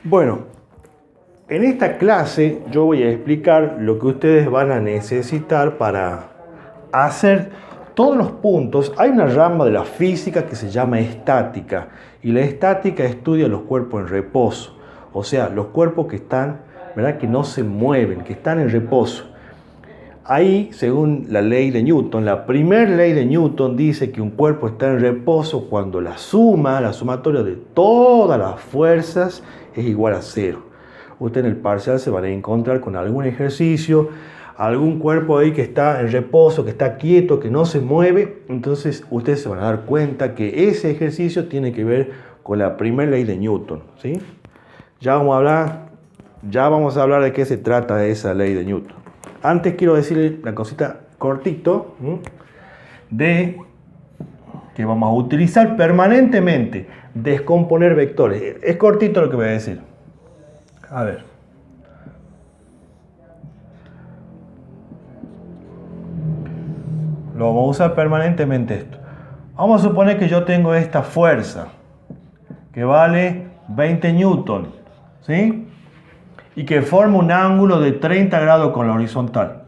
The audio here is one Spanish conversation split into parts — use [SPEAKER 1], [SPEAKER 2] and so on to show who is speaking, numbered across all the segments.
[SPEAKER 1] Bueno, en esta clase yo voy a explicar lo que ustedes van a necesitar para hacer todos los puntos. Hay una rama de la física que se llama estática, y la estática estudia los cuerpos en reposo, o sea, los cuerpos que están, ¿verdad?, que no se mueven, que están en reposo. Ahí, según la ley de Newton, la primera ley de Newton dice que un cuerpo está en reposo cuando la sumatoria de todas las fuerzas es igual a cero. Usted en el parcial se van a encontrar con algún ejercicio, algún cuerpo ahí que está en reposo, que está quieto, que no se mueve. Entonces ustedes se van a dar cuenta que ese ejercicio tiene que ver con la primera ley de Newton, ¿sí? Ya vamos a hablar de qué se trata esa ley de Newton. Antes quiero decirle una cosita cortito, de que vamos a utilizar permanentemente descomponer vectores. Es cortito lo que voy a decir. A ver. Lo vamos a usar permanentemente esto. Vamos a suponer que yo tengo esta fuerza que vale 20 newton, ¿sí? Y que forma un ángulo de 30 grados con la horizontal.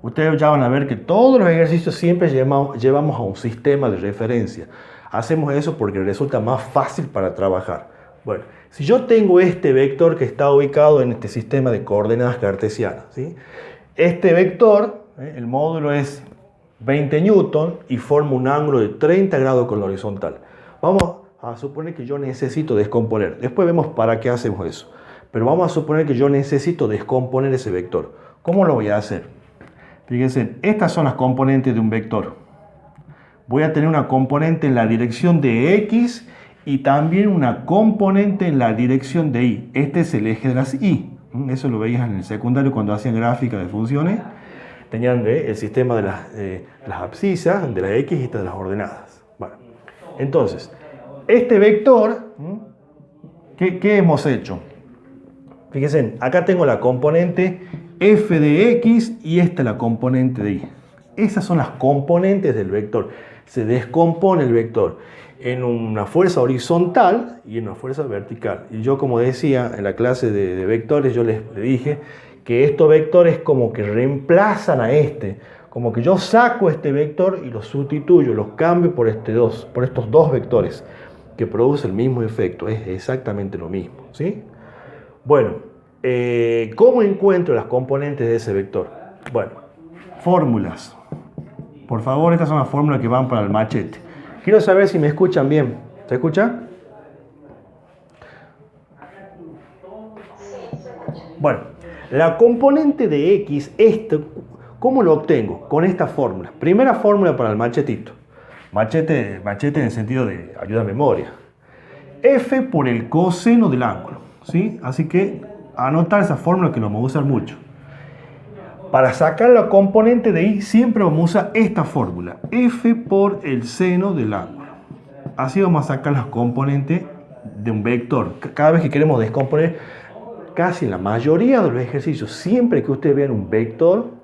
[SPEAKER 1] Ustedes ya van a ver que todos los ejercicios siempre llevamos a un sistema de referencia. Hacemos eso porque resulta más fácil para trabajar. Bueno, si yo tengo este vector que está ubicado en este sistema de coordenadas cartesianas, ¿sí? Este vector, el módulo es 20 newton y forma un ángulo de 30 grados con la horizontal. Vamos a suponer que yo necesito descomponer. Después vemos para qué hacemos eso. Pero vamos a suponer que yo necesito descomponer ese vector. ¿Cómo lo voy a hacer? Fíjense, estas son las componentes de un vector. Voy a tener una componente en la dirección de X y también una componente en la dirección de Y. Este es el eje de las Y. Eso lo veías en el secundario cuando hacían gráfica de funciones. Tenían el sistema de las abscisas, de las X y de las ordenadas. Bueno, entonces, este vector, ¿qué hemos hecho? Fíjense, acá tengo la componente f de x y esta la componente de y. Esas son las componentes del vector. Se descompone el vector en una fuerza horizontal y en una fuerza vertical. Y yo, como decía en la clase de vectores, yo les dije que estos vectores como que reemplazan a este. Como que yo saco este vector y lo sustituyo, los cambio por estos dos vectores que producen el mismo efecto. Es exactamente lo mismo, ¿sí? Bueno, ¿cómo encuentro las componentes de ese vector? Bueno, fórmulas. Por favor, estas son las fórmulas que van para el machete. Quiero saber si me escuchan bien. ¿Se escucha? Bueno, la componente de X, ¿cómo lo obtengo? Con esta fórmula. Primera fórmula para el machetito. Machete en el sentido de ayuda a memoria. F por el coseno del ángulo, ¿sí? Así que anotar esa fórmula que lo vamos a usar mucho. Para sacar la componente de Y siempre vamos a usar esta fórmula. F por el seno del ángulo. Así vamos a sacar las componentes de un vector. Cada vez que queremos descomponer, casi en la mayoría de los ejercicios, siempre que ustedes vean un vector,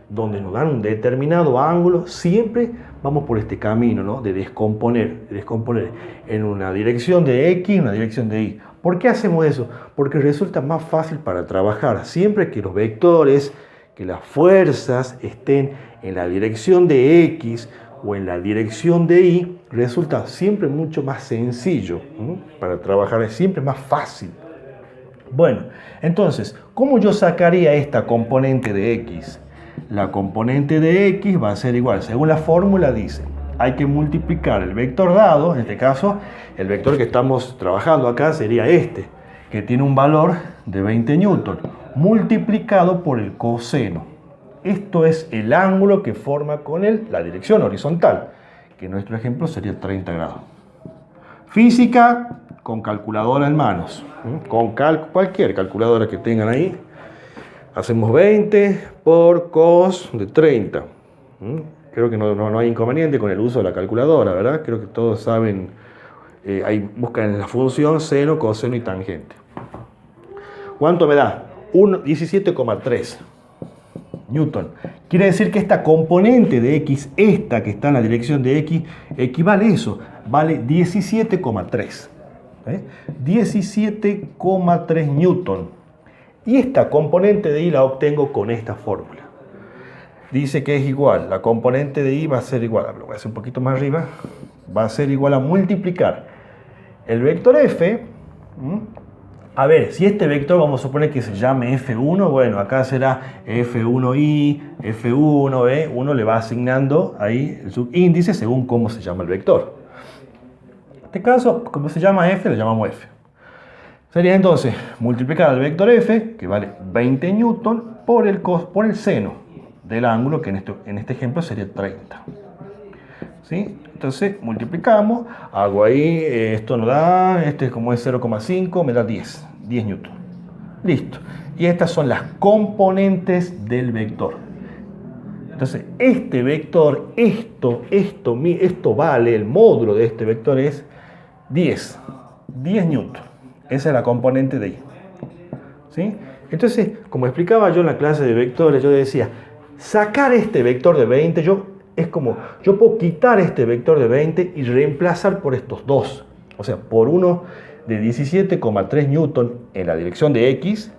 [SPEAKER 1] donde nos dan un determinado ángulo, siempre vamos por este camino, ¿no?, de descomponer en una dirección de X y una dirección de Y. ¿Por qué hacemos eso? Porque resulta más fácil para trabajar. Siempre que los vectores, que las fuerzas estén en la dirección de X o en la dirección de Y, resulta siempre mucho más sencillo, para trabajar, es siempre más fácil. Bueno, entonces, ¿cómo yo sacaría esta componente de X? La componente de X va a ser igual, según la fórmula dice, hay que multiplicar el vector dado, en este caso, el vector que estamos trabajando acá sería este, que tiene un valor de 20 newton, multiplicado por el coseno. Esto es el ángulo que forma con la dirección horizontal, que en nuestro ejemplo sería 30 grados. Física con calculadora en manos, con cualquier calculadora que tengan ahí. Hacemos 20 por cos de 30. Creo que no hay inconveniente con el uso de la calculadora, ¿verdad? Creo que todos saben, ahí buscan la función seno, coseno y tangente. ¿Cuánto me da? 17,3. Newton. Quiere decir que esta componente de X, esta que está en la dirección de X, equivale a eso, vale 17,3. 17,3 Newton. Y esta componente de Y la obtengo con esta fórmula. Dice que es igual, la componente de Y va a ser igual, lo voy a hacer un poquito más arriba, va a ser igual a multiplicar el vector F. A ver, si este vector vamos a suponer que se llame F1, bueno, acá será F1i, F1, uno le va asignando ahí el subíndice según cómo se llama el vector. En este caso, como se llama F, le llamamos F. Sería entonces multiplicar el vector F, que vale 20 newton, por el seno del ángulo, que en este ejemplo sería 30. ¿Sí? Entonces multiplicamos, hago ahí, esto nos da, como es 0,5, me da 10 newton. Listo. Y estas son las componentes del vector. Entonces, este vector, esto vale, el módulo de este vector es 10 newton. Esa es la componente de Y. ¿Sí? Entonces, como explicaba yo en la clase de vectores, yo decía, sacar este vector de 20, yo puedo quitar este vector de 20 y reemplazar por estos dos. O sea, por uno de 17,3 newton en la dirección de X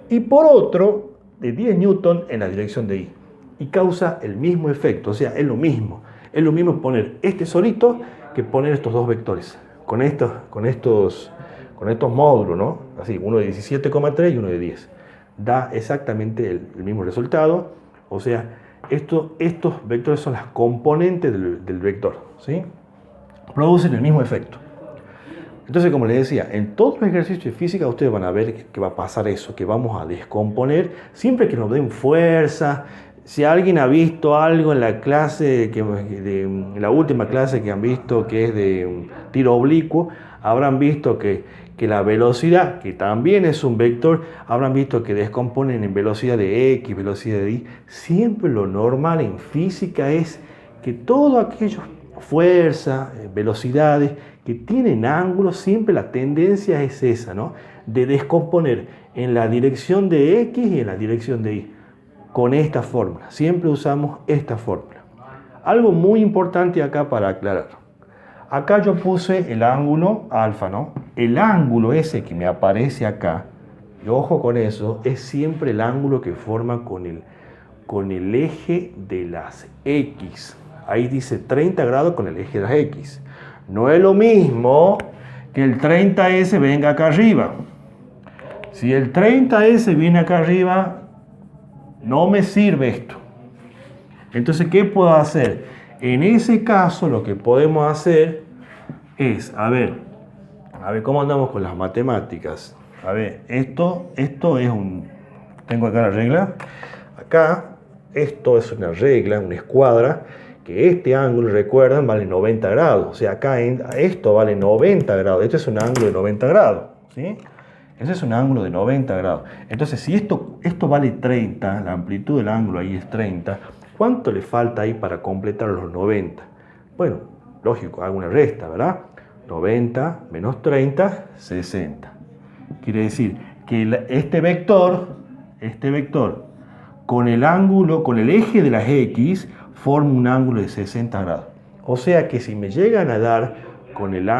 [SPEAKER 1] y por otro de 10 newton en la dirección de Y. Y causa el mismo efecto, o sea, es lo mismo. Es lo mismo poner este solito que poner estos dos vectores. Con estos módulos, ¿no? Así, uno de 17,3 y uno de 10. Da exactamente el mismo resultado. O sea, estos vectores son las componentes del vector, ¿sí? Producen el mismo efecto. Entonces, como les decía, en todos los ejercicios de física ustedes van a ver que va a pasar eso, que vamos a descomponer, siempre que nos den fuerza. Si alguien ha visto algo en la clase, en la última clase que han visto, que es de tiro oblicuo, habrán visto que la velocidad, que también es un vector, habrán visto que descomponen en velocidad de X, velocidad de Y. Siempre lo normal en física es que todo aquello, fuerza, velocidades, que tienen ángulos, siempre la tendencia es esa, ¿no? De descomponer en la dirección de X y en la dirección de Y. Con esta fórmula, siempre usamos esta fórmula. Algo muy importante acá para aclarar. Acá yo puse el ángulo alfa, ¿no? El ángulo ese que me aparece acá, y ojo con eso, es siempre el ángulo que forma con el eje de las X. Ahí dice 30 grados con el eje de las X. No es lo mismo que el 30S venga acá arriba. Si el 30S viene acá arriba, no me sirve esto. Entonces, ¿qué puedo hacer? En ese caso, lo que podemos hacer es, a ver cómo andamos con las matemáticas. A ver, esto es tengo acá la regla. Acá, esto es una regla, una escuadra, que este ángulo, recuerdan, vale 90 grados. O sea, acá esto vale 90 grados. Esto es un ángulo de 90 grados, ¿sí? Ese es un ángulo de 90 grados. Entonces, si esto vale 30, la amplitud del ángulo ahí es 30, ¿cuánto le falta ahí para completar los 90? Bueno, lógico, hago una resta, ¿verdad? 90 menos 30, 60. Quiere decir que este vector, con el eje de las X, forma un ángulo de 60 grados. O sea que si me llegan a dar con el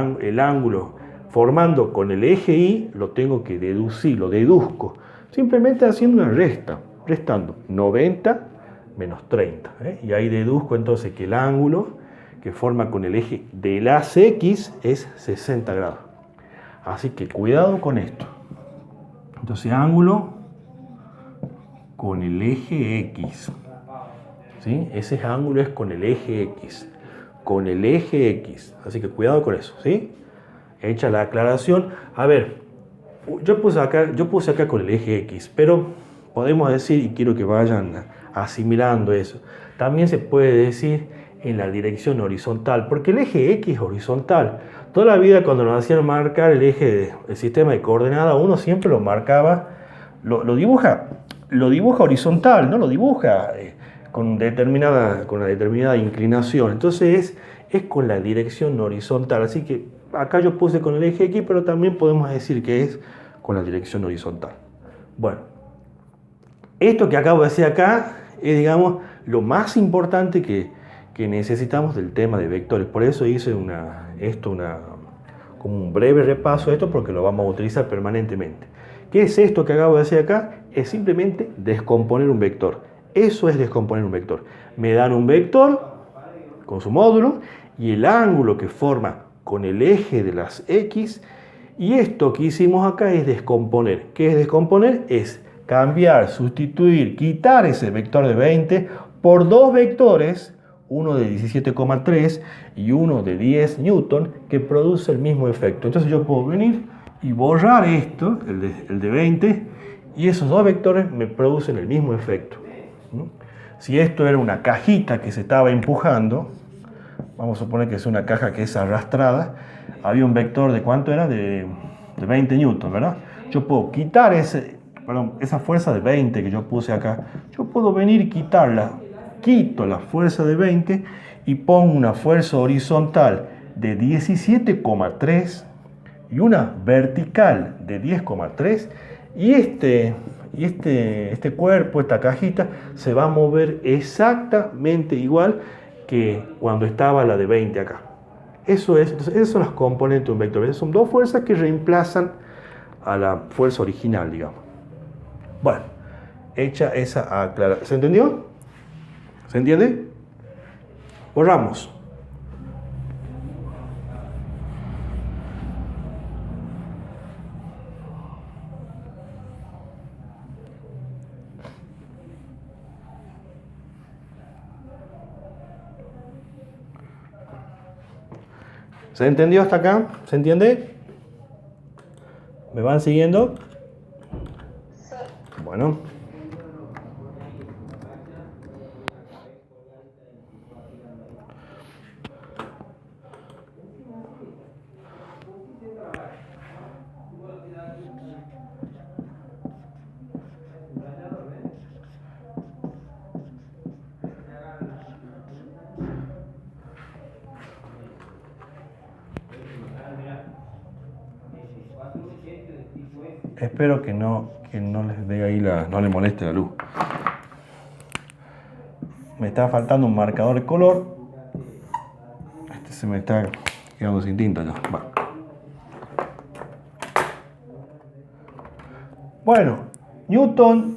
[SPEAKER 1] ángulo formando con el eje Y, lo tengo que deducir, lo deduzco. Simplemente haciendo una resta, restando 90 menos 30. Y ahí deduzco entonces que el ángulo que forma con el eje de las X es 60 grados. Así que cuidado con esto. Entonces, ángulo con el eje X. ¿Sí? Ese ángulo es con el eje X. Con el eje X. Así que cuidado con eso, ¿sí? Hecha la aclaración. A ver, yo puse acá con el eje X, pero podemos decir, y quiero que vayan asimilando eso, también se puede decir en la dirección horizontal, porque el eje X es horizontal. Toda la vida cuando nos hacían marcar el eje del sistema de coordenadas, uno siempre lo marcaba, lo dibuja horizontal, no lo dibuja con una determinada inclinación. Entonces es con la dirección horizontal. Así que acá yo puse con el eje X, pero también podemos decir que es con la dirección horizontal. Bueno, esto que acabo de decir acá es, digamos, lo más importante que necesitamos del tema de vectores. Por eso hice como un breve repaso de esto, porque lo vamos a utilizar permanentemente. ¿Qué es esto que acabo de decir acá? Es simplemente descomponer un vector. Eso es descomponer un vector. Me dan un vector con su módulo y el ángulo que forma con el eje de las X, y esto que hicimos acá es descomponer. ¿Qué es descomponer? Es cambiar, sustituir, quitar ese vector de 20 por dos vectores, uno de 17,3 y uno de 10 newton, que produce el mismo efecto. Entonces yo puedo venir y borrar esto, el de 20, y esos dos vectores me producen el mismo efecto. Si esto era una cajita que se estaba empujando, vamos a suponer que es una caja que es arrastrada, había un vector de ¿cuánto era? De 20 newton, ¿verdad? Yo puedo quitar esa fuerza de 20 que yo puse acá, yo puedo venir y quitarla. Quito la fuerza de 20 y pongo una fuerza horizontal de 17,3 y una vertical de 10,3, y este cuerpo, esta cajita, se va a mover exactamente igual que cuando estaba la de 20 acá. Entonces, esas son las componentes de un vector. Son dos fuerzas que reemplazan a la fuerza original, digamos. Bueno, hecha esa aclaración. ¿Se entendió? ¿Se entiende? Borramos. ¿Se entendió hasta acá? ¿Se entiende? ¿Me van siguiendo? Sí. Bueno. Espero que no les dé ahí no les moleste la luz. Me está faltando un marcador de color. Este se me está quedando sin tinta ya. Va. Bueno, Newton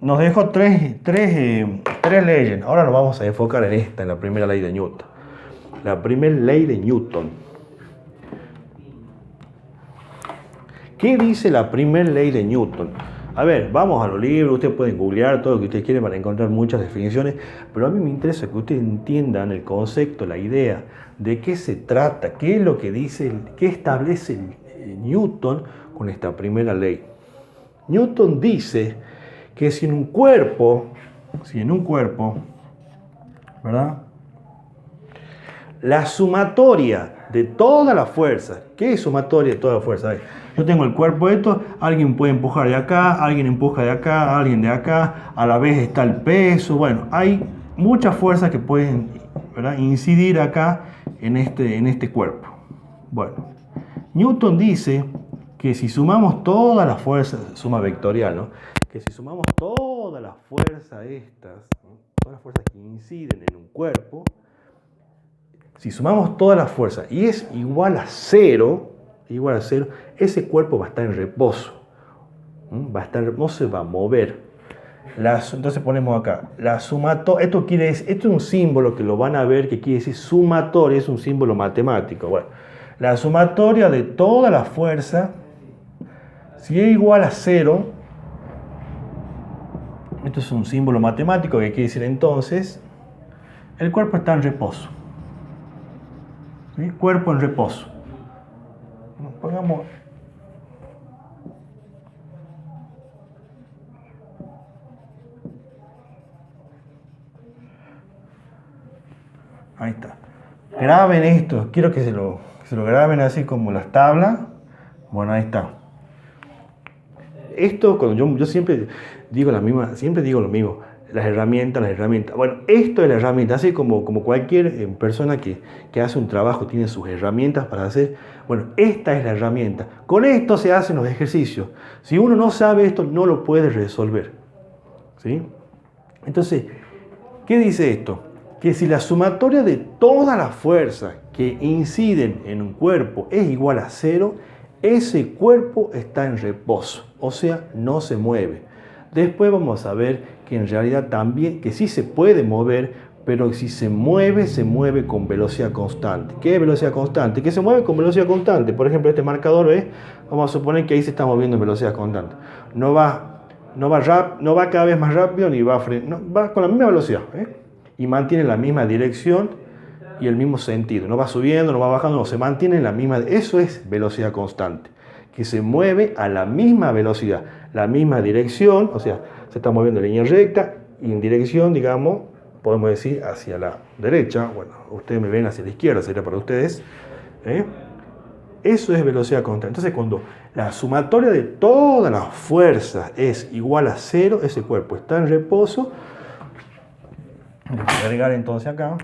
[SPEAKER 1] nos dejó tres leyes. Ahora nos vamos a enfocar en la primera ley de Newton. La primera ley de Newton. ¿Qué dice la primera ley de Newton? A ver, vamos a los libros, ustedes pueden googlear todo lo que ustedes quieren para encontrar muchas definiciones, pero a mí me interesa que ustedes entiendan el concepto, la idea, de qué se trata, qué es lo que dice, qué establece Newton con esta primera ley. Newton dice que si en un cuerpo, ¿verdad? La sumatoria de toda la fuerza. ¿Qué es sumatoria de toda la fuerza? A ver, yo tengo el cuerpo de esto, alguien puede empujar de acá, alguien empuja de acá, alguien de acá, a la vez está el peso. Bueno, hay muchas fuerzas que pueden, ¿verdad?, incidir acá en este cuerpo. Bueno, Newton dice que si sumamos todas las fuerzas, suma vectorial, ¿no?, que si sumamos todas las fuerzas estas, ¿no?, todas las fuerzas que inciden en un cuerpo, si sumamos todas las fuerzas y es igual a cero, ese cuerpo va a estar en reposo. No se va a mover. Entonces ponemos acá, la sumatoria, esto es un símbolo que lo van a ver que quiere decir sumatoria, es un símbolo matemático. Bueno, la sumatoria de toda la fuerza, si es igual a cero, esto es un símbolo matemático que quiere decir entonces, el cuerpo está en reposo. ¿Sí? Cuerpo en reposo. Pongamos. Ahí está. Graben esto. Quiero que se lo graben así como las tablas. Bueno, ahí está. Esto, cuando yo siempre digo lo mismo. Las herramientas. Bueno, esto es la herramienta, así como cualquier persona que hace un trabajo tiene sus herramientas para hacer. Bueno, esta es la herramienta. Con esto se hacen los ejercicios. Si uno no sabe esto, no lo puede resolver. ¿Sí? Entonces, ¿qué dice esto? Que si la sumatoria de todas las fuerzas que inciden en un cuerpo es igual a 0, ese cuerpo está en reposo, o sea, no se mueve. Después vamos a ver que en realidad también, que sí se puede mover, pero si se mueve con velocidad constante. ¿Qué es velocidad constante? Que se mueve con velocidad constante. Por ejemplo, este marcador, ¿ves? Vamos a suponer que ahí se está moviendo en velocidad constante. No va cada vez más rápido ni va va con la misma velocidad, y mantiene la misma dirección y el mismo sentido. No va subiendo, no va bajando, no, se mantiene en la misma. Eso es velocidad constante, que se mueve a la misma velocidad, la misma dirección, o sea, se está moviendo en línea recta y en dirección, digamos, podemos decir hacia la derecha. Bueno, ustedes me ven hacia la izquierda, sería para ustedes. Eso es velocidad constante. Entonces, cuando la sumatoria de todas las fuerzas es igual a 0, ese cuerpo está en reposo. Le voy a agregar entonces acá.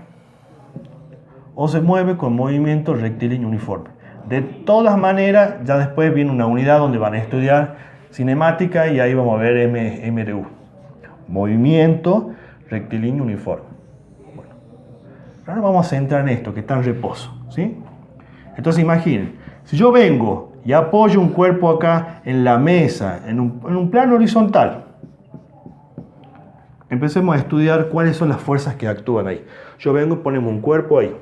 [SPEAKER 1] O se mueve con movimiento rectilíneo uniforme. De todas maneras, ya después viene una unidad donde van a estudiar cinemática y ahí vamos a ver MRU. Movimiento rectilíneo uniforme. Bueno, ahora vamos a centrar en esto, que está en reposo, ¿sí? Entonces imaginen, si yo vengo y apoyo un cuerpo acá en la mesa, en un plano horizontal, empecemos a estudiar cuáles son las fuerzas que actúan ahí. Yo vengo y ponemos un cuerpo ahí.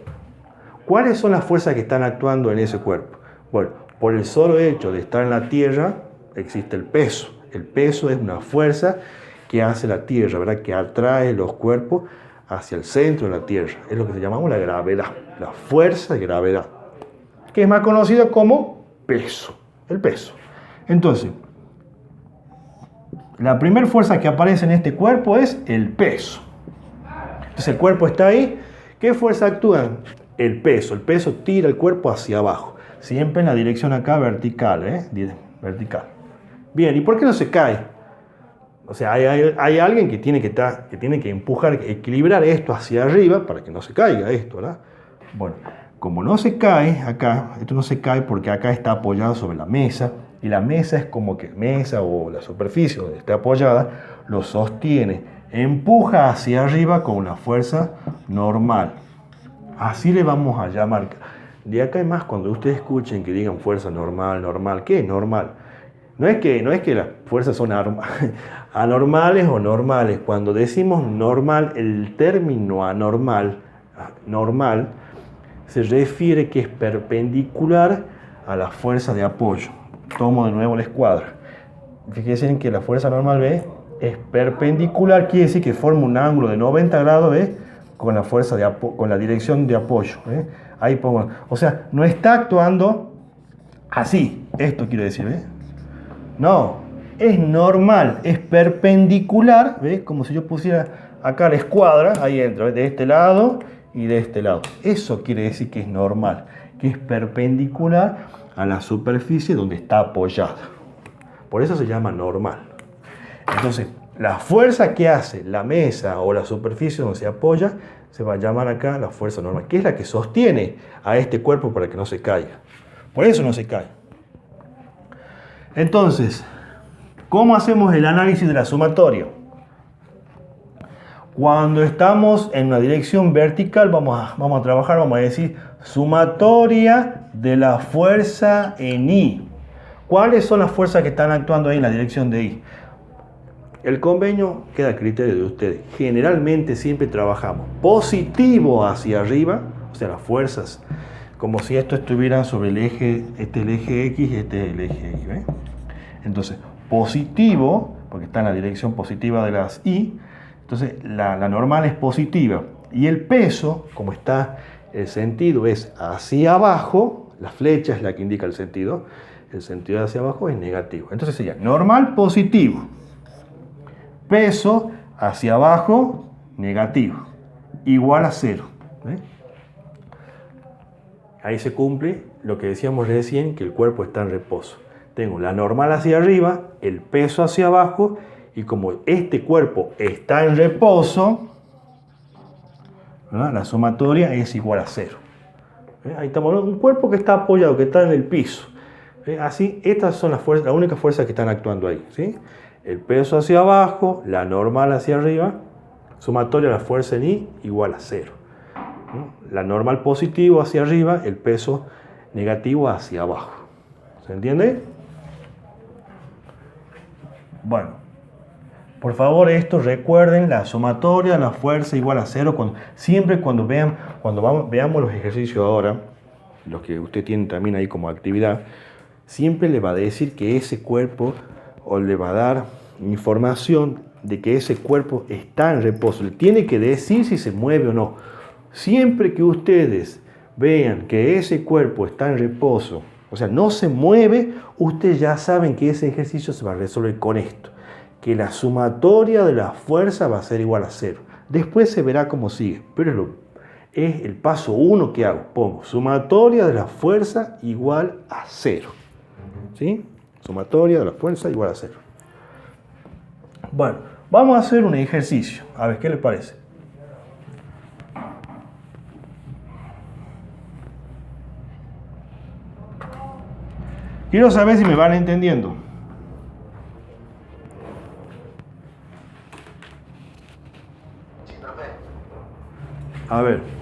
[SPEAKER 1] ¿Cuáles son las fuerzas que están actuando en ese cuerpo? Bueno, por el solo hecho de estar en la Tierra, existe el peso. El peso es una fuerza que hace la Tierra, ¿verdad? Que atrae los cuerpos hacia el centro de la Tierra. Es lo que llamamos la gravedad, la fuerza de gravedad, que es más conocida como peso, el peso. Entonces, la primera fuerza que aparece en este cuerpo es el peso. Entonces el cuerpo está ahí. ¿Qué fuerza actúa? El peso tira el cuerpo hacia abajo, siempre en la dirección acá vertical, vertical. Bien, ¿y por qué no se cae? O sea, hay alguien que tiene que empujar, equilibrar esto hacia arriba para que no se caiga esto, ¿verdad? Bueno, como no se cae acá, esto no se cae porque acá está apoyado sobre la mesa, y la mesa es como que mesa o la superficie donde está apoyada lo sostiene, empuja hacia arriba con una fuerza normal. Así le vamos a llamar. De acá en más, cuando ustedes escuchen que digan fuerza normal, ¿qué es normal? No es que las fuerzas son anormales o normales. Cuando decimos normal, el término anormal, normal, se refiere que es perpendicular a la fuerza de apoyo. Tomo de nuevo la escuadra. Fíjense en que la fuerza normal, ¿ve? Es perpendicular, quiere decir que forma un ángulo de 90 grados, ¿ve? Con la fuerza con la dirección de apoyo. Ahí pongo. O sea, no está actuando así. Esto quiero decir, ¿ves? No, es normal, es perpendicular, ¿ves? Como si yo pusiera acá la escuadra, ahí entra, ¿ves? De este lado y de este lado. Eso quiere decir que es normal, que es perpendicular a la superficie donde está apoyada. Por eso se llama normal. Entonces, la fuerza que hace la mesa o la superficie donde se apoya se va a llamar acá la fuerza normal, que es la que sostiene a este cuerpo para que no se caiga. Por eso no se cae. Entonces, ¿cómo hacemos el análisis de la sumatoria? Cuando estamos en una dirección vertical, vamos a trabajar, vamos a decir sumatoria de la fuerza en I. ¿Cuáles son las fuerzas que están actuando ahí en la dirección de I? El convenio queda a criterio de ustedes. Generalmente siempre trabajamos positivo hacia arriba, o sea, las fuerzas, como si esto estuviera sobre el eje, este es el eje X y este es el eje Y. ¿Ve? Entonces, positivo, porque está en la dirección positiva de las Y, entonces la normal es positiva. Y el peso, como está el sentido es hacia abajo, la flecha es la que indica el sentido de hacia abajo es negativo. Entonces sería normal positivo. Peso hacia abajo, negativo, igual a 0. Ahí se cumple lo que decíamos recién, que el cuerpo está en reposo. Tengo la normal hacia arriba, el peso hacia abajo, y como este cuerpo está en reposo, ¿verdad? La sumatoria es igual a 0. Ahí estamos hablando de un cuerpo que está apoyado, que está en el piso. Así, estas son las fuerzas, las únicas fuerzas que están actuando ahí, ¿sí? El peso hacia abajo, la normal hacia arriba Sumatoria de la fuerza en I igual a 0. La normal positivo hacia arriba, el peso negativo hacia abajo. ¿Se entiende? Bueno, por favor esto recuerden, la sumatoria de la fuerza igual a 0. Siempre cuando veamos los ejercicios ahora, los que usted tiene también ahí como actividad, siempre le va a decir que ese cuerpo, o le va a dar información de que ese cuerpo está en reposo. Le tiene que decir si se mueve o no. Siempre que ustedes vean que ese cuerpo está en reposo, o sea, no se mueve, ustedes ya saben que ese ejercicio se va a resolver con esto, que la sumatoria de la fuerza va a ser igual a 0. Después se verá cómo sigue, pero es el paso 1 que hago. Pongo sumatoria de la fuerza igual a 0. ¿Sí? Sumatoria de la fuerza igual a 0. Bueno, vamos a hacer un ejercicio. A ver, ¿qué les parece? Quiero saber si me van entendiendo. A ver.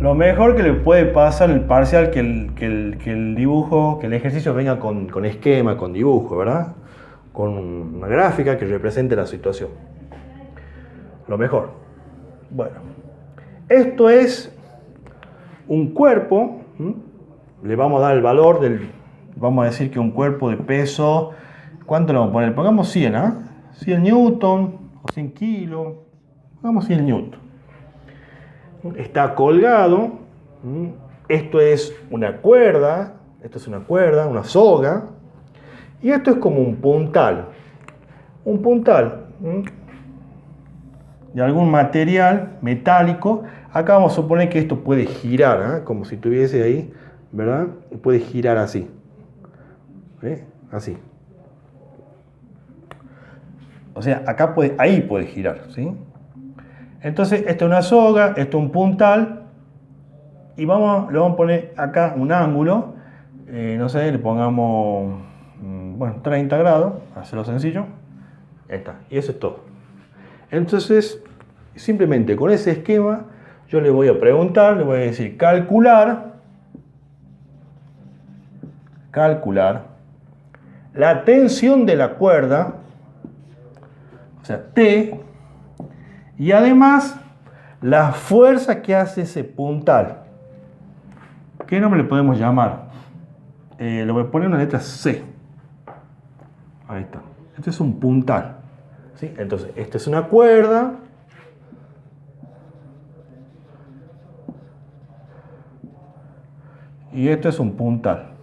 [SPEAKER 1] Lo mejor que le puede pasar en el parcial que el dibujo, que el ejercicio venga con esquema, con dibujo, ¿verdad? Con una gráfica que represente la situación. Lo mejor. Bueno, esto es un cuerpo. Le vamos a dar el valor vamos a decir que un cuerpo de peso, ¿cuánto le vamos a poner? Pongamos 100, ¿ah? 100 newton o 100 kilos. Pongamos 100 newton. Está colgado. Esto es una cuerda. Una soga. Y esto es como un puntal. Un puntal de algún material metálico. Acá vamos a suponer que esto puede girar, como si tuviese ahí, ¿verdad? Puede girar así. Así. O sea, ahí puede girar, ¿sí? Entonces, esto es una soga, esto es un puntal, y le vamos a poner acá un ángulo, no sé, le pongamos, 30 grados, hacerlo sencillo, ahí está, y eso es todo. Entonces, simplemente con ese esquema, yo le voy a preguntar, le voy a decir calcular la tensión de la cuerda, o sea, T, y además la fuerza que hace ese puntal. ¿Qué nombre le podemos llamar? Le voy a poner una letra C. Ahí está. Este es un puntal. ¿Sí? Entonces, esta es una cuerda. Y este es un puntal.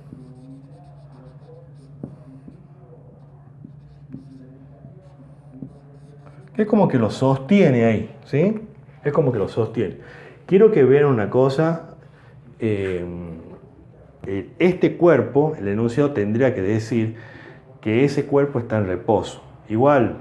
[SPEAKER 1] Que es como que lo sostiene ahí, ¿sí? Es como que lo sostiene. Quiero que vean una cosa. Este cuerpo, el enunciado tendría que decir que ese cuerpo está en reposo. Igual,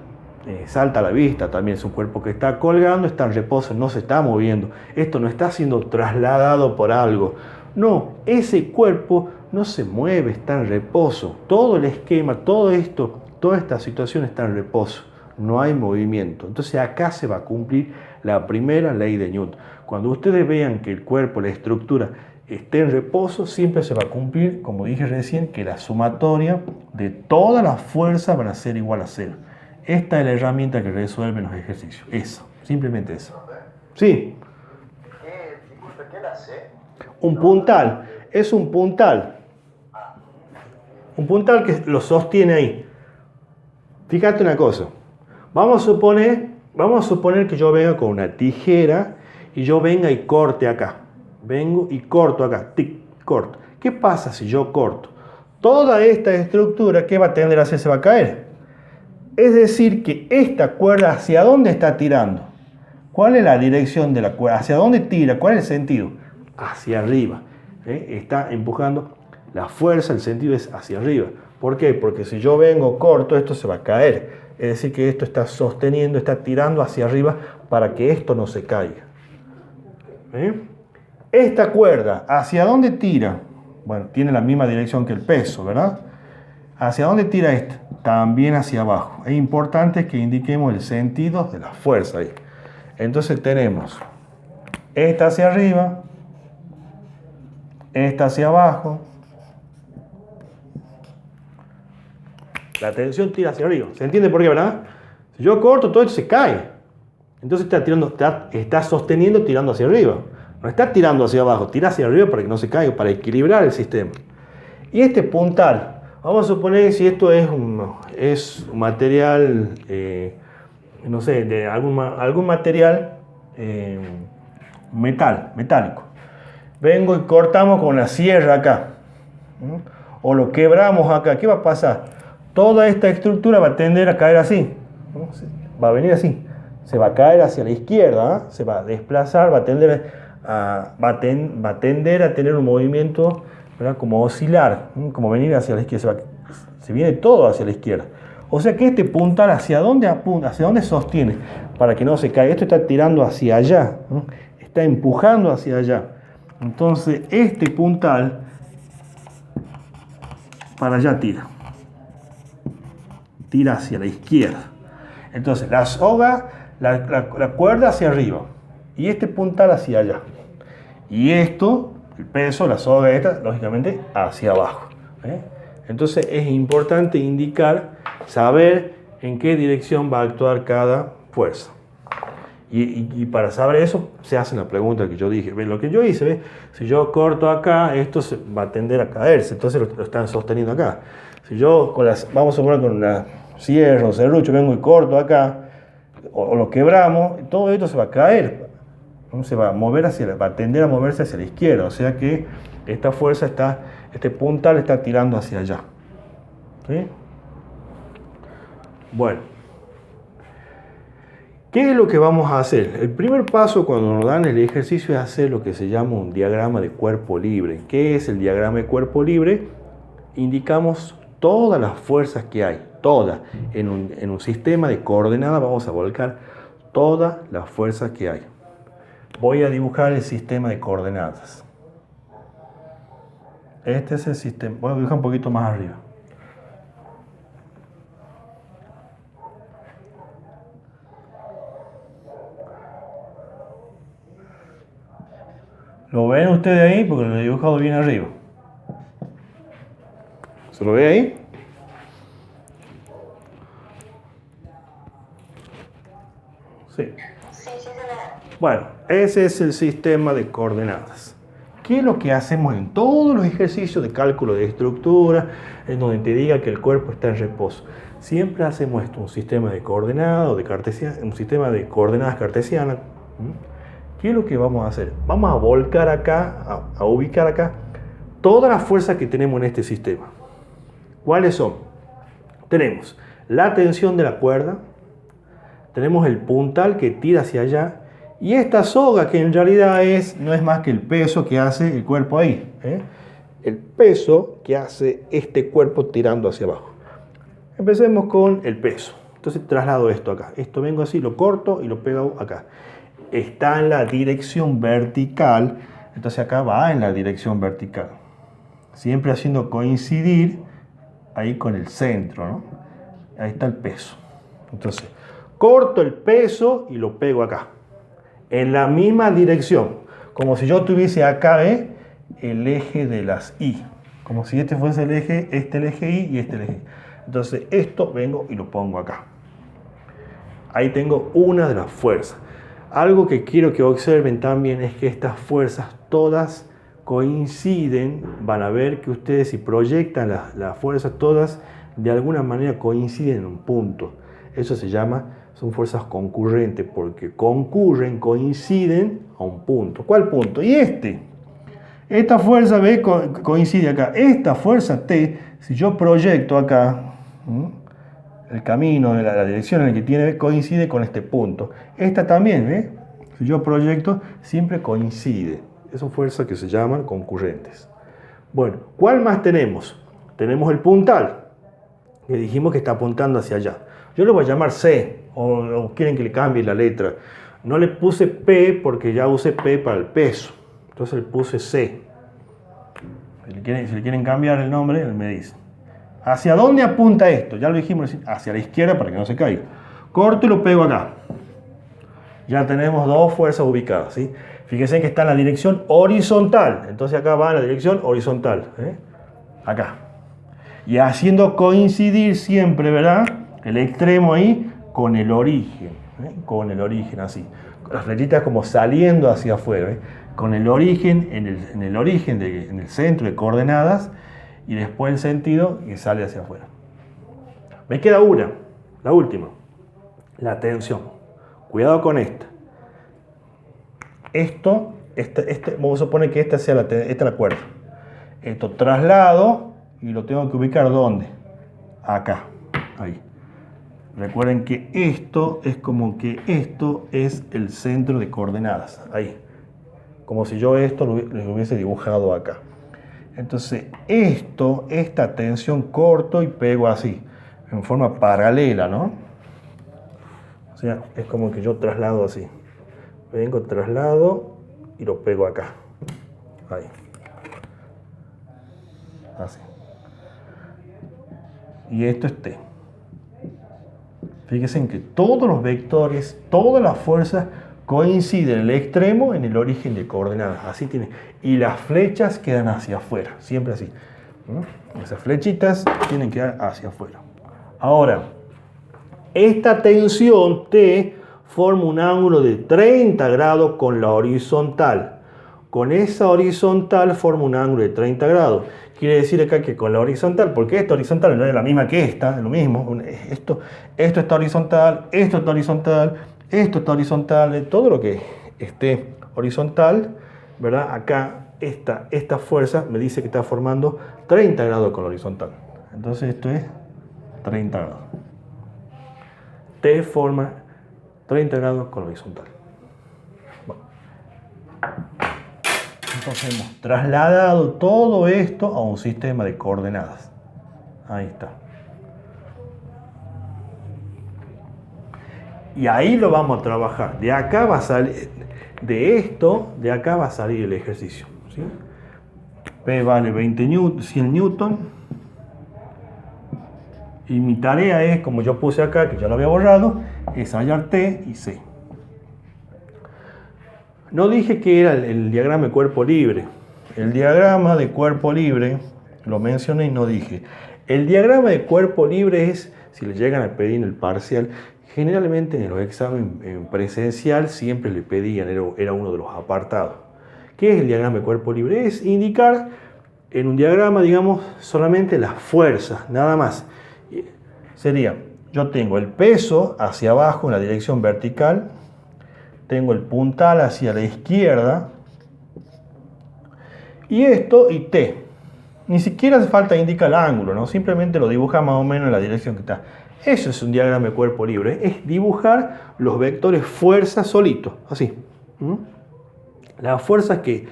[SPEAKER 1] salta a la vista, también es un cuerpo que está colgando, está en reposo, no se está moviendo. Esto no está siendo trasladado por algo. No, ese cuerpo no se mueve, está en reposo. Todo el esquema, todo esto, toda esta situación está en reposo. No hay movimiento. Entonces acá se va a cumplir la primera ley de Newton. Cuando ustedes vean que el cuerpo, la estructura, esté en reposo, siempre se va a cumplir, como dije recién, que la sumatoria de todas las fuerzas van a ser igual a 0. Esta es la herramienta que resuelve los ejercicios. Eso, simplemente eso. Sí.
[SPEAKER 2] Disculpe, ¿qué la C?
[SPEAKER 1] Un puntal. Es un puntal. Un puntal que lo sostiene ahí. Fíjate una cosa. Vamos a suponer que yo venga con una tijera y yo venga y corte acá. Vengo y corto acá. Tic, corto. ¿Qué pasa si yo corto? Toda esta estructura, ¿qué va a tender a hacer? Se va a caer. Es decir, que esta cuerda, ¿hacia dónde está tirando? ¿Cuál es la dirección de la cuerda? ¿Hacia dónde tira? ¿Cuál es el sentido? Hacia arriba. Está empujando. La fuerza, el sentido es hacia arriba. ¿Por qué? Porque si yo vengo corto, esto se va a caer. Es decir, que esto está sosteniendo, está tirando hacia arriba para que esto no se caiga. Esta cuerda, ¿hacia dónde tira? Bueno, tiene la misma dirección que el peso, ¿verdad? ¿Hacia dónde tira esta? También hacia abajo. Es importante que indiquemos el sentido de la fuerza ahí. Entonces tenemos esta hacia arriba, esta hacia abajo. La tensión tira hacia arriba. ¿Se entiende por qué, verdad? Si yo corto, todo esto se cae. Entonces está sosteniendo, tirando hacia arriba. No está tirando hacia abajo, tira hacia arriba para que no se caiga, para equilibrar el sistema. Y este puntal, vamos a suponer que si esto es un material, no sé, de algún material metálico. Vengo y cortamos con la sierra acá. O lo quebramos acá. ¿Qué va a pasar? Toda esta estructura va a tender a caer así. Va a venir así. Se va a caer hacia la izquierda. Se va a desplazar, va a tender a tener un movimiento, ¿verdad? Como oscilar, como venir hacia la izquierda. Se viene todo hacia la izquierda. O sea que este puntal, ¿hacia dónde apunta? ¿Hacia dónde sostiene? Para que no se caiga. Esto está tirando hacia allá. Está empujando hacia allá. Entonces este puntal para allá tira hacia la izquierda. Entonces la soga, la cuerda hacia arriba y este puntal hacia allá, y esto, el peso, la soga esta, lógicamente hacia abajo. Entonces es importante indicar, saber en qué dirección va a actuar cada fuerza. Y para saber eso, se hace la pregunta que yo dije. ¿Ves lo que yo hice? ¿Ves? Si yo corto acá, esto va a tender a caerse. Entonces lo están sosteniendo acá. Si yo, vamos a poner con una sierra o serrucho, vengo y corto acá, o lo quebramos, todo esto se va a caer. Se va a mover va a tender a moverse hacia la izquierda. O sea que esta fuerza este puntal está tirando hacia allá. ¿Sí? Bueno. ¿Qué es lo que vamos a hacer? El primer paso cuando nos dan el ejercicio es hacer lo que se llama un diagrama de cuerpo libre. ¿Qué es el diagrama de cuerpo libre? Indicamos todas las fuerzas que hay, todas. En un sistema de coordenadas vamos a volcar todas las fuerzas que hay. Voy a dibujar el sistema de coordenadas. Este es el sistema. Voy a dibujar un poquito más arriba. ¿Lo ven ustedes ahí? Porque lo he dibujado bien arriba. ¿Se lo ve ahí? Sí. Bueno, ese es el sistema de coordenadas. ¿Qué es lo que hacemos en todos los ejercicios de cálculo de estructura, en donde te diga que el cuerpo está en reposo? Siempre hacemos esto, un sistema de coordenadas, un sistema de coordenadas cartesianas. ¿Qué es lo que vamos a hacer? Vamos a volcar acá, a ubicar acá, todas las fuerzas que tenemos en este sistema. ¿Cuáles son? Tenemos la tensión de la cuerda, tenemos el puntal que tira hacia allá, y esta soga que en realidad no es más que el peso que hace el cuerpo ahí. El peso que hace este cuerpo tirando hacia abajo. Empecemos con el peso. Entonces traslado esto acá. Esto vengo así, lo corto y lo pego acá. Está en la dirección vertical, entonces acá va en la dirección vertical. Siempre haciendo coincidir ahí con el centro, ¿no? Ahí está el peso. Entonces, corto el peso y lo pego acá. En la misma dirección. Como si yo tuviese acá el eje de las Y. Como si este fuese el eje Y y este el eje Y. Entonces, esto vengo y lo pongo acá. Ahí tengo una de las fuerzas. Algo que quiero que observen también es que estas fuerzas todas coinciden, van a ver que ustedes si proyectan las fuerzas todas, de alguna manera coinciden en un punto. Eso se llama, son fuerzas concurrentes, porque concurren, coinciden a un punto. ¿Cuál punto? Y esta fuerza B coincide acá. Esta fuerza T, si yo proyecto acá, el camino, la dirección en la que tiene, coincide con este punto. Esta también, ¿ve? Si yo proyecto, siempre coincide. Son fuerzas que se llaman concurrentes. Bueno, ¿cuál más tenemos? Tenemos el puntal, que dijimos que está apuntando hacia allá. Yo lo voy a llamar C, o quieren que le cambie la letra. No le puse P porque ya usé P para el peso. Entonces le puse C. Si le quieren cambiar el nombre, me dicen. ¿Hacia dónde apunta esto? Ya lo dijimos, hacia la izquierda para que no se caiga. Corto y lo pego acá. Ya tenemos dos fuerzas ubicadas, ¿sí? Fíjense que está en la dirección horizontal. Entonces acá va en la dirección horizontal. Acá. Y haciendo coincidir siempre, ¿verdad? El extremo ahí con el origen. Con el origen, así. Las flechitas como saliendo hacia afuera. Con el origen, en el centro de coordenadas. Y después el sentido que sale hacia afuera. Me queda una, la última. La tensión. Cuidado con esta. Vamos a suponer que esta es la cuerda. Esto traslado y lo tengo que ubicar ¿dónde? Acá, ahí. Recuerden que esto es el centro de coordenadas, ahí. Como si yo esto lo hubiese dibujado acá. Entonces esta tensión corto y pego así, en forma paralela, ¿no? O sea, es como que yo traslado así. Vengo, traslado y lo pego acá. Ahí. Así. Y esto es T. Fíjense en que todos los vectores, todas las fuerzas coinciden en el extremo en el origen de coordenadas. Así tiene. Y las flechas quedan hacia afuera. Siempre así. Esas flechitas tienen que quedar hacia afuera. Ahora, esta tensión T forma un ángulo de 30 grados con la horizontal. Con esa horizontal forma un ángulo de 30 grados. Quiere decir acá que con la horizontal, porque esta horizontal no es la misma que esta, es lo mismo. Esto está horizontal, esto está horizontal, esto está horizontal, todo lo que esté horizontal, ¿verdad? Acá esta fuerza me dice que está formando 30 grados con la horizontal. Entonces esto es 30 grados. T forma 30 grados con la horizontal. Bueno. Entonces hemos trasladado todo esto a un sistema de coordenadas. Ahí está. Y ahí lo vamos a trabajar. De acá va a salir, de acá va a salir el ejercicio. ¿Sí? P vale 100 newton. Y mi tarea es, como yo puse acá, que ya lo había borrado, es hallar T y C. No dije que era el diagrama de cuerpo libre. El diagrama de cuerpo libre, lo mencioné y no dije. El diagrama de cuerpo libre es, si le llegan a pedir en el parcial, generalmente en los exámenes en presencial siempre le pedían, era uno de los apartados. ¿Qué es el diagrama de cuerpo libre? Es indicar en un diagrama, digamos, solamente las fuerzas, nada más. Sería, yo tengo el peso hacia abajo en la dirección vertical, tengo el puntal hacia la izquierda, y esto y T. Ni siquiera hace falta indicar el ángulo, ¿no? Simplemente lo dibuja más o menos en la dirección que está. Eso es un diagrama de cuerpo libre, es dibujar los vectores fuerzas solitos, así. Las fuerzas que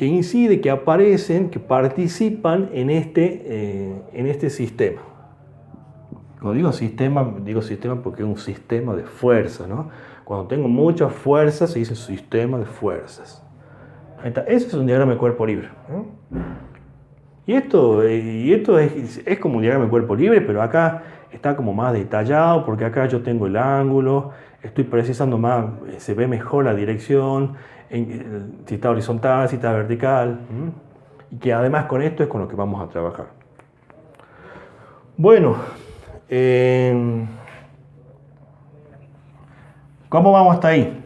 [SPEAKER 1] inciden, que aparecen, que participan en este sistema. Cuando digo sistema porque es un sistema de fuerza, ¿no? Cuando tengo muchas fuerzas se dice sistema de fuerzas. Ahí está. Ese es un diagrama de cuerpo libre, ¿no? Y esto es como un diagrama de cuerpo libre, pero acá está como más detallado, porque acá yo tengo el ángulo, estoy precisando más, se ve mejor la dirección, si está horizontal, si está vertical, y que además con esto es con lo que vamos a trabajar. Bueno, ¿cómo vamos hasta ahí?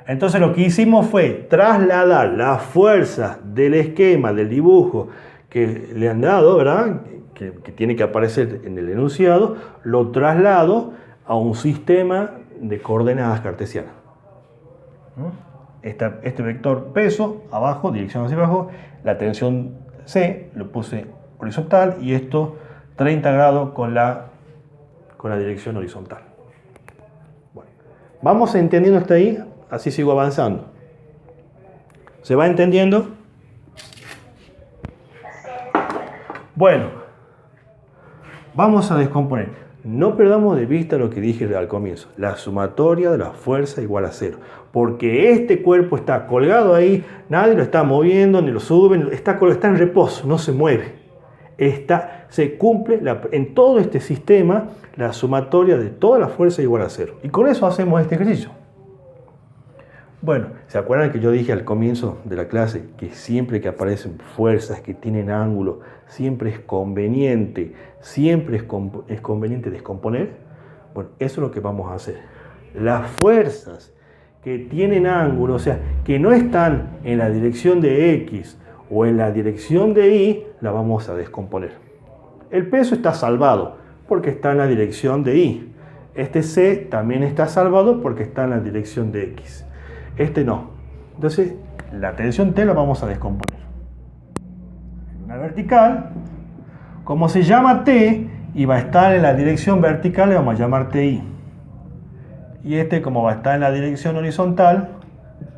[SPEAKER 1] entonces lo que hicimos fue trasladar las fuerzas del esquema, del dibujo que le han dado, ¿verdad? Que tiene que aparecer en el enunciado, lo traslado a un sistema de coordenadas cartesianas. Este vector peso, abajo, dirección hacia abajo, la tensión C, lo puse horizontal, y esto 30 grados con la dirección horizontal. Bueno, vamos entendiendo hasta ahí, así sigo avanzando. ¿Se va entendiendo? Bueno, vamos a descomponer. No perdamos de vista lo que dije al comienzo. La sumatoria de la fuerza igual a 0. Porque este cuerpo está colgado ahí, nadie lo está moviendo, ni lo suben, está en reposo, no se mueve. Se cumple en todo este sistema la sumatoria de toda la fuerza igual a 0. Y con eso hacemos este ejercicio. Bueno, ¿se acuerdan que yo dije al comienzo de la clase que siempre que aparecen fuerzas que tienen ángulo, siempre es conveniente descomponer? Bueno, eso es lo que vamos a hacer. Las fuerzas que tienen ángulo, o sea, que no están en la dirección de X o en la dirección de Y, la vamos a descomponer. El peso está salvado porque está en la dirección de Y. Este C también está salvado porque está en la dirección de X. Este no. Entonces, la tensión T la vamos a descomponer. En una vertical, como se llama T y va a estar en la dirección vertical, le vamos a llamar TI. Y este, como va a estar en la dirección horizontal,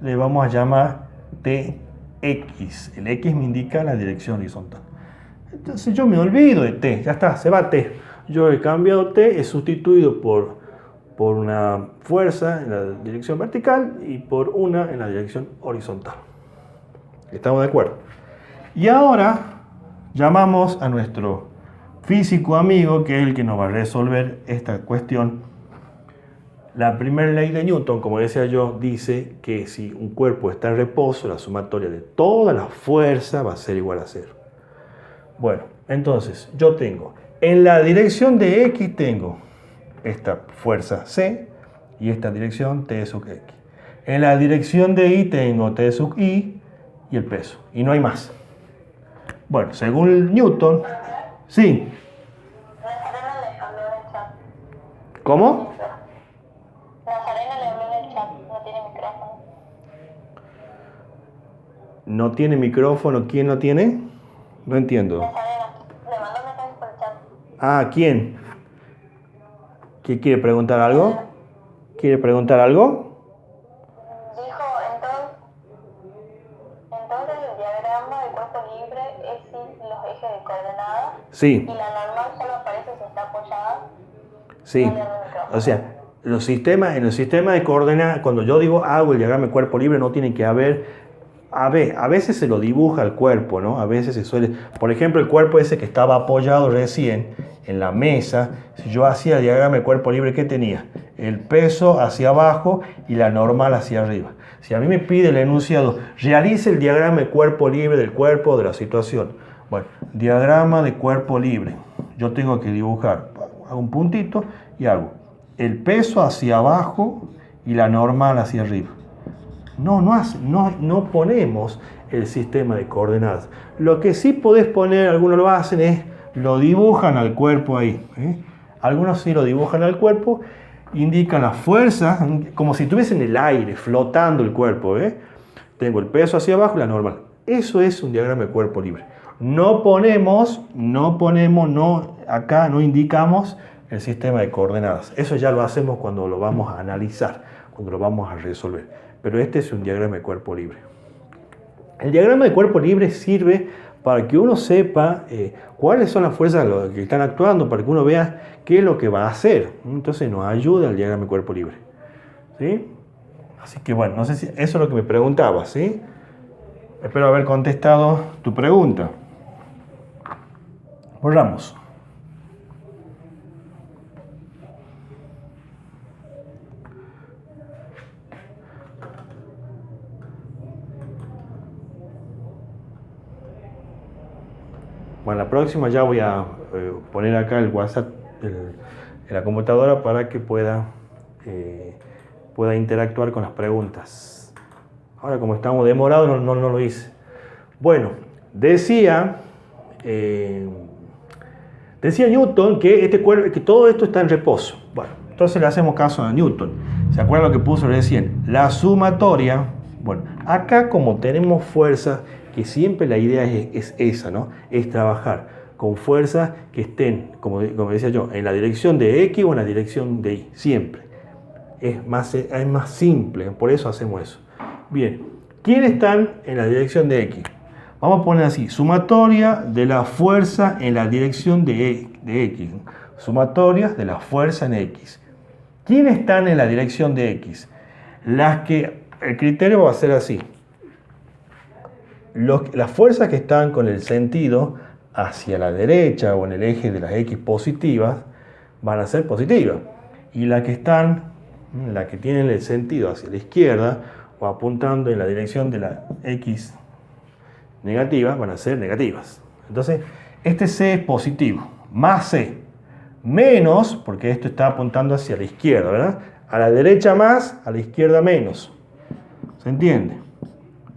[SPEAKER 1] le vamos a llamar TX. El X me indica la dirección horizontal. Entonces yo me olvido de T, ya está, se va T. Yo he cambiado T, he sustituido por una fuerza en la dirección vertical y por una en la dirección horizontal. ¿Estamos de acuerdo? Y ahora llamamos a nuestro físico amigo, que es el que nos va a resolver esta cuestión. La primera ley de Newton, como decía yo, dice que si un cuerpo está en reposo, la sumatoria de toda la fuerza va a ser igual a 0. Bueno, entonces yo tengo, en la dirección de X tengo esta fuerza C y esta dirección T sub X. En la dirección de Y tengo T sub Y y el peso. Y no hay más. Bueno, según Newton, sí. ¿Cómo?
[SPEAKER 2] Nazarena le habló en el chat, no tiene micrófono.
[SPEAKER 1] ¿No tiene micrófono? ¿Quién no tiene? No entiendo.
[SPEAKER 2] Nazarena, le mandó un mensaje por el chat.
[SPEAKER 1] Ah, ¿quién? ¿Qué quiere preguntar algo? ¿Quiere preguntar algo?
[SPEAKER 2] Dijo, entonces el diagrama de cuerpo libre es sin los ejes de coordenadas.
[SPEAKER 1] Sí.
[SPEAKER 2] Y la normal solo aparece si está apoyada.
[SPEAKER 1] Sí.
[SPEAKER 2] No le habló el micrófono.
[SPEAKER 1] O sea, en el sistema de coordenadas, cuando yo digo hago el diagrama de cuerpo libre, no tiene que haber. A veces se lo dibuja el cuerpo, ¿no? A veces se suele. Por ejemplo, el cuerpo ese que estaba apoyado recién en la mesa, si yo hacía el diagrama de cuerpo libre, ¿qué tenía? El peso hacia abajo y la normal hacia arriba. Si a mí me pide el enunciado, realice el diagrama de cuerpo libre del cuerpo de la situación. Bueno, diagrama de cuerpo libre. Yo tengo que dibujar, hago un puntito y hago el peso hacia abajo y la normal hacia arriba. No ponemos el sistema de coordenadas. Lo que sí podés poner, algunos lo hacen, es lo dibujan al cuerpo ahí. Algunos sí lo dibujan al cuerpo, indican la fuerza, como si estuviese en el aire, flotando el cuerpo. Tengo el peso hacia abajo y la normal. Eso es un diagrama de cuerpo libre. Acá no indicamos el sistema de coordenadas. Eso ya lo hacemos cuando lo vamos a analizar, cuando lo vamos a resolver. Pero este es un diagrama de cuerpo libre. El diagrama de cuerpo libre sirve para que uno sepa cuáles son las fuerzas que están actuando, para que uno vea qué es lo que va a hacer. Entonces nos ayuda el diagrama de cuerpo libre. ¿Sí? Así que bueno, no sé si eso es lo que me preguntabas, ¿sí? Espero haber contestado tu pregunta. Borramos. Bueno, la próxima ya voy a poner acá el WhatsApp en la computadora para que pueda interactuar con las preguntas. Ahora como estamos demorados no lo hice. Bueno, decía Newton que, que todo esto está en reposo. Bueno, entonces le hacemos caso a Newton. ¿Se acuerdan lo que puso recién? La sumatoria. Bueno, acá como tenemos fuerzas, que siempre la idea es esa, ¿no? Es trabajar con fuerzas que estén, como decía yo, en la dirección de X o en la dirección de Y. Siempre. Es más simple, por eso hacemos eso. Bien, ¿quiénes están en la dirección de X? Vamos a poner así, sumatoria de la fuerza en la dirección de X. Sumatoria de la fuerza en X. ¿Quiénes están en la dirección de X? El criterio va a ser así. Las fuerzas que están con el sentido hacia la derecha o en el eje de las X positivas van a ser positivas. Y las que tienen el sentido hacia la izquierda o apuntando en la dirección de la X negativas van a ser negativas. Entonces, este C es positivo, más C, menos, porque esto está apuntando hacia la izquierda, ¿verdad? A la derecha más, a la izquierda menos. ¿Se entiende?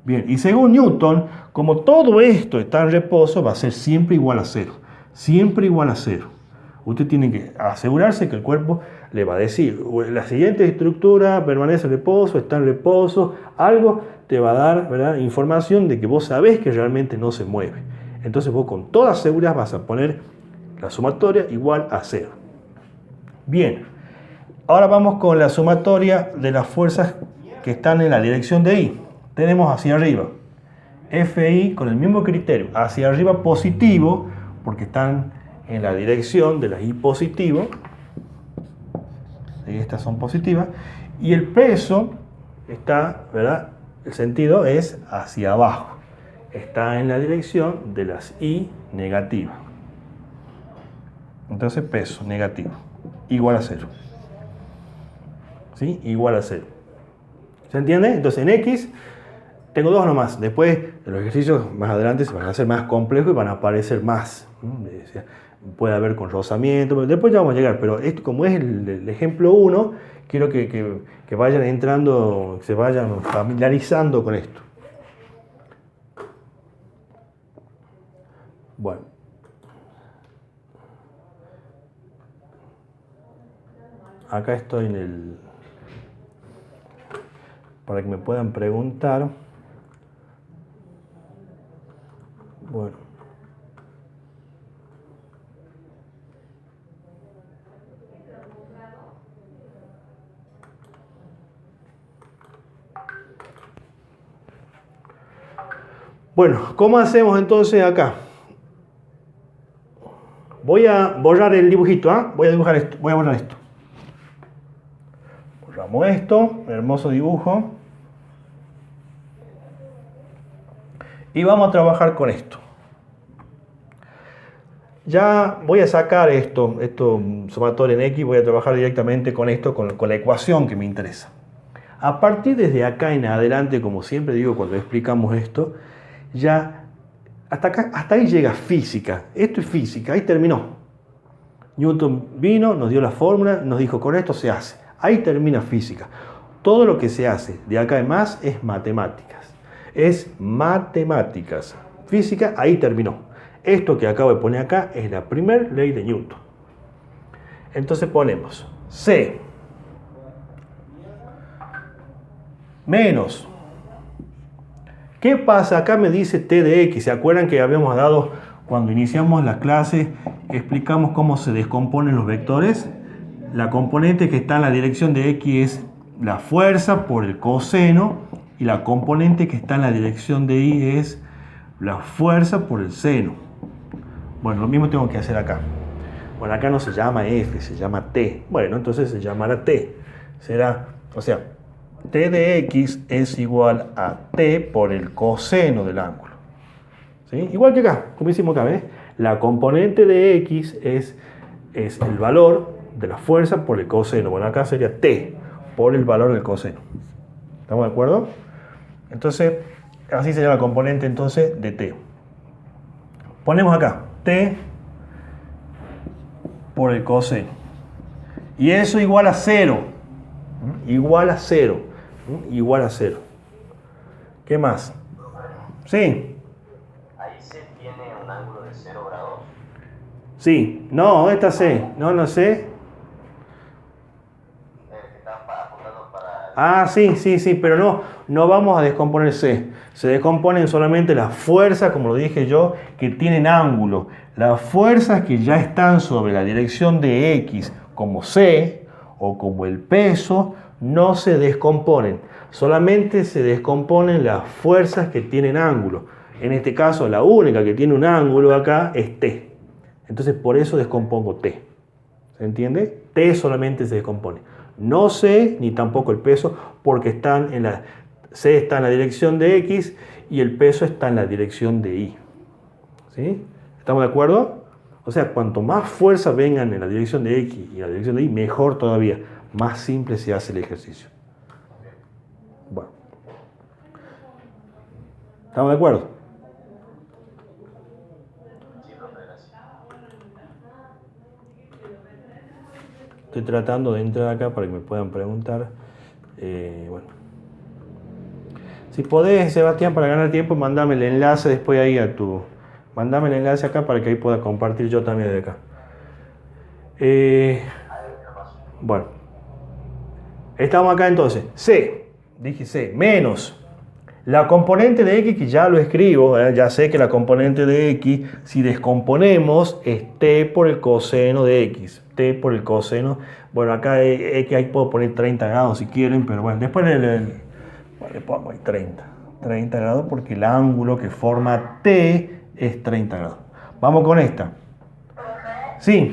[SPEAKER 1] Bien, y según Newton, como todo esto está en reposo, va a ser siempre igual a cero. Siempre igual a cero. Usted tiene que asegurarse que el cuerpo le va a decir, la siguiente estructura permanece en reposo, está en reposo, algo te va a dar, ¿verdad?, información de que vos sabés que realmente no se mueve. Entonces vos con toda seguridad vas a poner la sumatoria igual a cero. Bien, ahora vamos con la sumatoria de las fuerzas que están en la dirección de Y. Tenemos hacia arriba, FI con el mismo criterio, hacia arriba positivo, porque están en la dirección de las Y positivo, y estas son positivas, y el peso está, ¿verdad?, el sentido es hacia abajo, está en la dirección de las Y negativas. Entonces peso negativo, igual a cero. ¿Sí? Igual a cero. ¿Se entiende? Entonces en X tengo dos nomás. Después los ejercicios más adelante se van a hacer más complejos y van a aparecer más. Puede haber con rozamiento, después ya vamos a llegar, pero esto, como es el ejemplo 1, quiero que vayan entrando, que se vayan familiarizando con esto. Bueno. Acá estoy para que me puedan preguntar. Bueno. Bueno, ¿cómo hacemos entonces acá? Voy a borrar el dibujito, ¿ah? Voy a borrar esto. Borramos esto, hermoso dibujo. Y vamos a trabajar con esto. Ya voy a sacar esto sumatoria en X, voy a trabajar directamente con esto, con la ecuación que me interesa. A partir desde acá en adelante, como siempre digo cuando explicamos esto, ya hasta ahí llega física. Esto es física, ahí terminó. Newton vino, nos dio la fórmula, nos dijo con esto se hace. Ahí termina física. Todo lo que se hace de acá en más es matemáticas. Es matemáticas. Física, ahí terminó. Esto que acabo de poner acá es la primera ley de Newton. Entonces ponemos C menos. ¿Qué pasa? Acá me dice T de X. ¿Se acuerdan que habíamos dado cuando iniciamos la clase? Explicamos cómo se descomponen los vectores. La componente que está en la dirección de X es la fuerza por el coseno. Y la componente que está en la dirección de Y es la fuerza por el seno. Bueno, lo mismo tengo que hacer acá. Bueno, acá no se llama F, se llama T. Bueno, entonces se llamará T. Será, o sea, T de X es igual a T por el coseno del ángulo. ¿Sí? Igual que acá, como hicimos acá, ¿ves? La componente de X es el valor de la fuerza por el coseno. Bueno, acá sería T por el valor del coseno. ¿Estamos de acuerdo? Entonces, así sería la componente entonces de T. Ponemos acá T por el coseno. Y eso igual a 0. Igual a 0. Igual a 0. ¿Qué más? Sí.
[SPEAKER 3] Ahí C tiene un ángulo de 0 grados.
[SPEAKER 1] Sí. No, ¿dónde está C? No sé.
[SPEAKER 3] El que está apuntando para...
[SPEAKER 1] Ah, sí, pero no vamos a descomponer C. Se descomponen solamente las fuerzas, como lo dije yo, que tienen ángulo. Las fuerzas que ya están sobre la dirección de X, como C o como el peso, no se descomponen. Solamente se descomponen las fuerzas que tienen ángulo. En este caso, la única que tiene un ángulo acá es T. Entonces, por eso descompongo T. ¿Se entiende? T solamente se descompone. No C ni tampoco el peso, porque C está en la dirección de X y el peso está en la dirección de Y. ¿Sí? ¿Estamos de acuerdo? O sea, cuanto más fuerza vengan en la dirección de X y en la dirección de Y, mejor todavía. Más simple se hace el ejercicio. Bueno. ¿Estamos de acuerdo? Estoy tratando de entrar acá para que me puedan preguntar. Bueno. Si podés, Sebastián, para ganar tiempo, mandame el enlace después ahí Mandame el enlace acá para que ahí pueda compartir yo también de acá. Bueno. Estamos acá entonces. C. Dije C. Menos. La componente de X, que ya lo escribo, ya sé que la componente de X, si descomponemos, es T por el coseno de X. T por el coseno. Bueno, acá X ahí puedo poner 30 grados si quieren, pero bueno, después le pongo ahí 30. 30 grados porque el ángulo que forma T es 30 grados. Vamos con esta. Sí.